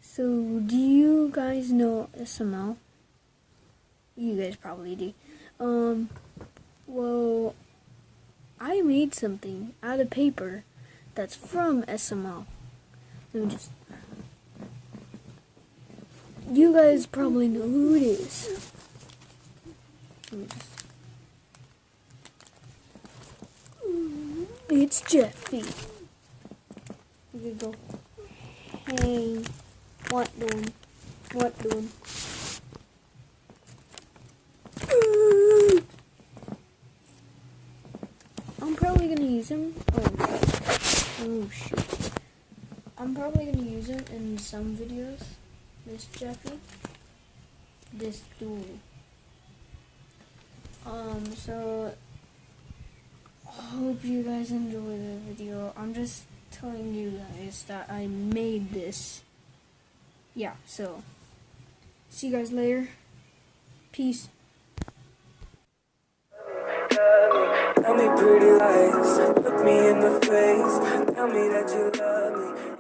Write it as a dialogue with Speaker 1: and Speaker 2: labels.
Speaker 1: So, do you guys know SML? You guys probably do. Well, I made something out of paper that's from SML. Let me just. You guys probably know who it is. Let me just. It's Jeffy. You go. Hey, what doing? What doing? I'm probably gonna use him. Oh shoot. I'm probably gonna use him in some videos. This Jeffy. This dude. So hope you guys enjoy the video. I'm just telling you guys that I made this. Yeah, so see you guys later. Peace.
Speaker 2: Tell me pretty lies, look me in the face. Tell me that you love me.